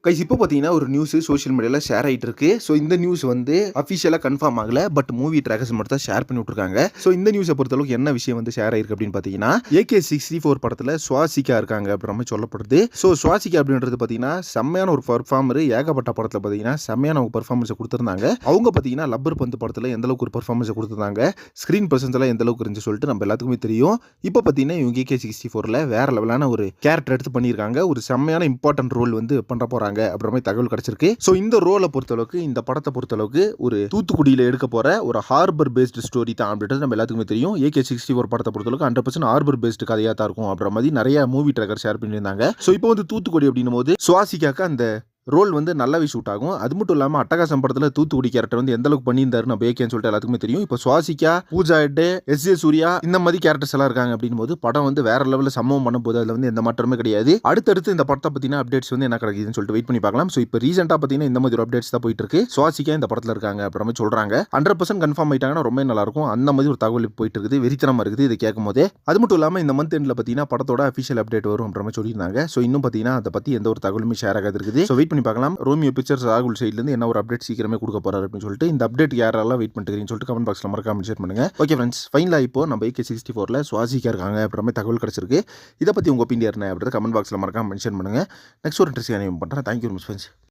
Guys இப்போ பார்த்தீங்கன்னா ஒரு நியூஸ் சோஷியல் மீடியாவில் ஷேர் ஆகிட்டு இருக்கு. ஸோ இந்த நியூஸ் வந்து அஃபிஷியலாக கன்ஃபார்ம் ஆகல, பட் மூவி ட்ராக்கர்ஸ் மட்டும் தான் ஷேர் பண்ணி விட்டுருக்காங்க. ஸோ இந்த நியூஸை பொறுத்தளவுக்கு என்ன விஷயம் வந்து ஷேர் ஆயிருக்கு அப்படின்னு பார்த்தீங்கன்னா, AK-64 படத்தில் சுவாசிகா இருக்காங்க அப்படின்ற மாதிரி சொல்லப்படுது. ஸோ சுவாசிகா அப்படின்றது பார்த்தீங்கன்னா செம்மையான ஒரு பர்ஃபார்மர். ஏகப்பட்ட படத்தில் பார்த்தீங்கன்னா செம்மையான ஒரு பர்ஃபார்மன்ஸை கொடுத்துருந்தாங்க. அவங்க பார்த்தீங்கன்னா லப்பர் பந்து படத்தில் எந்த அளவுக்கு ஒரு பர்ஃபார்மன்ஸை கொடுத்துருந்தாங்க, ஸ்க்ரீன் பர்சன்ஸ் எல்லாம் எந்த அளவுக்கு இருந்துச்சு சொல்லிட்டு நம்ம எல்லாத்துக்குமே தெரியும். இப்போ பார்த்தீங்கன்னா இவங்க AK-64ல வேற லெவலான ஒரு கேரக்டர் எடுத்து பண்ணியிருக்காங்க. ஒரு செம்மையான இம்பார்ட்டன்ட் ரோல் வந்து பண்ண போறாங்க அப்படின்ற மாதிரி தகவல் கிடைச்சிருக்கு. ஸோ இந்த ரோலை பொறுத்தளவுக்கு, இந்த படத்தை பொறுத்தளவுக்கு ஒரு தூத்துக்குடியில் எடுக்க போற ஒரு ஹார்பர் பேஸ்டு ஸ்டோரி தான் அப்படின்றது நம்ம எல்லாத்துக்குமே தெரியும். AK-64 படத்தை பொறுத்தளவுக்கு 100% ஹார்பர் பேஸ்டு கதையா தான் இருக்கும் அப்படின்ற மாதிரி நிறைய மூவி ட்ராக்கர் ஷேர் பண்ணியிருந்தாங்க. ஸோ இப்போ வந்து தூத்துக்குடி அப்படின்னும் போது சுவாசிக்காக்கு அந்த ரோல் வந்து நல்லாவே ஷூட் ஆகும். அது மட்டும் இல்லாமல் அட்டகாசம் படத்தில் தூத்துக்குடி கேரக்டர் வந்து எந்த அளவுக்கு பண்ணியிருந்தாரு நம்ம ஏகேன்னு சொல்லிட்டு எல்லாத்துக்குமே தெரியும். இப்போ சுவாசிக்கா, பூஜா ஹெட், S.J. சூர்யா இந்த மாதிரி கேரக்டர்ஸ் எல்லாம் இருக்காங்க அப்படின் போது படம் வந்து வேற லெவலில் சம்பவம் பண்ணும் போது அதில் வந்து எந்த மாற்றமே கிடையாது. அடுத்தடுத்து இந்த படத்தை பற்றின அப்டேட்ஸ் வந்து என்ன கிடைக்குதுன்னு சொல்லிட்டு வெயிட் பண்ணி பார்க்கலாம். ஸோ இப்போ ரீசெண்டாக பார்த்தீங்கன்னா இந்த மாதிரி ஒரு அப்டேட்ஸ் தான் போயிட்டு இருக்கு. சுவாசிக்கா இந்த படத்தில் இருக்காங்க அப்படின்ற மாதிரி சொல்றாங்க. 100% கன்ஃபார்ம் ஆயிட்டாங்கன்னா ரொம்ப நல்லா இருக்கும். அந்த மாதிரி ஒரு தகவல் போயிட்டு இருக்குது, வெறித்தனமா இருக்குது இதை கேட்கும் போதே. அது மட்டும் இல்லாமல் இந்த மந்த் எண்டில் பார்த்தீங்கன்னா படத்தோட அஃபிஷியல் அப்டேட் வரும் அப்படின்ற மாதிரி சொல்லியிருந்தாங்க. ஸோ இன்னும் பார்த்தீங்கன்னா அதை பற்றி எந்த ஒரு தகவலுமே ஷேர் ஆகாது இருக்குது. ஸோ வெயிட் பண்ணி பார்க்கலாம். ரோமியோ பிக்சர்ஸ் ராகுல் சைட்லேருந்து என்ன ஒரு அப்டேட் சீக்கிரமே கொடுக்க போறாரு அப்படின்னு சொல்லிட்டு, இந்த அப்டேட் யாரெல்லாம் வெயிட் பண்ணிருக்கீங்கன்னு சொல்லிட்டு கமெண்ட் பாக்ஸில் மறக்காம ஷேர் பண்ணுங்க. ஓகே ஃப்ரெண்ட்ஸ், ஃபைனலாக இப்போ நம்ம AK-64ல சுவாசிக்கா இருக்காங்க அப்படின்ற மாதிரி தகவல் கிடைச்சிருக்கு. இதை பற்றி உங்கள் ஒப்பீனியன் என்ன அப்படின்றத கமெண்ட் பாக்ஸில் மறக்காம மென்ஷன் பண்ணுங்க. நெக்ஸ்ட் ஒரு இன்ட்ரெஸ்டிங் பண்ணுறேன். Thank you friends.